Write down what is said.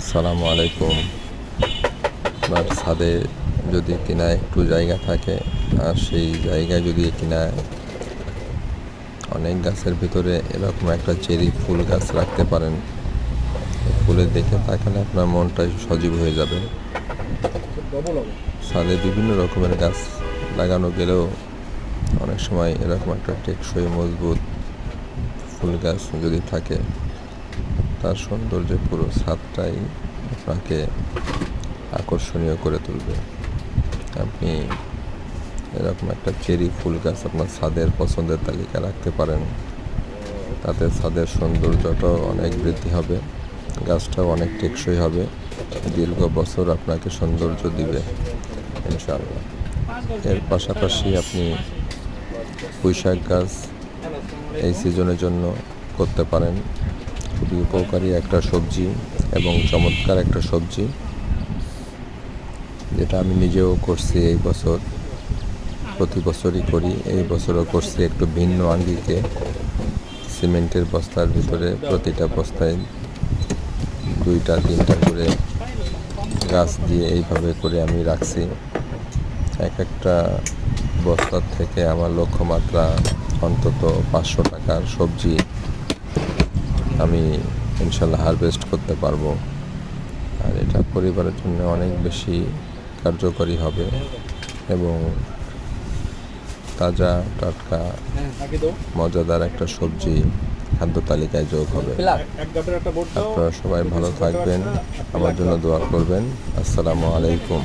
আসসালামু আলাইকুম। আপনার ছাদে যদি কিনা একটু জায়গা থাকে আর সেই জায়গায় যদি কিনা অনেক গাছের ভিতরে এরকম একটা চেরি ফুল গাছ রাখতে পারেন, ফুলের দেখে তাকালে আপনার মনটাই সজীব হয়ে যাবে। ছাদে বিভিন্ন রকমের গাছ লাগানো গেলেও অনেক সময় এরকম একটা টেকসই মজবুত ফুল গাছ যদি থাকে, তার সৌন্দর্যে পুরো ছাদটাই আপনাকে আকর্ষণীয় করে তুলবে। আপনি এরকম একটা চেরি ফুল গাছ আপনার ছাদের পছন্দের তালিকা রাখতে পারেন, তাতে ছাদের সৌন্দর্যটাও অনেক বৃদ্ধি হবে, গাছটাও অনেক টেকসই হবে, দীর্ঘ বছর আপনাকে সৌন্দর্য দিবে ইনশাআল্লাহ। এর পাশাপাশি আপনি পুঁইশাক গাছ এই সিজনের জন্য করতে পারেন। খুবই উপকারী একটা সবজি এবং চমৎকার একটা সবজি, যেটা আমি নিজেও করছি এই বছর, প্রতি বছরই করি, এই বছরও করছি একটু ভিন্ন আঙ্গিকে। সিমেন্টের বস্তার ভিতরে প্রতিটা বস্তায় 2-3টা করে গাছ দিয়ে এইভাবে করে আমি রাখছি। এক একটা বস্তার থেকে আমার লক্ষ্যমাত্রা অন্তত 500 টাকার সবজি আমি ইনশাল্লাহ হারভেস্ট করতে পারবো। আর এটা পরিবারের জন্য অনেক বেশি কার্যকরী হবে এবং তাজা টাটকা মজাদার একটা সবজি খাদ্য তালিকায় যোগ হবে। আপনারা সবাই ভালো থাকবেন, আমার জন্য দোয়া করবেন। আসসালামু আলাইকুম।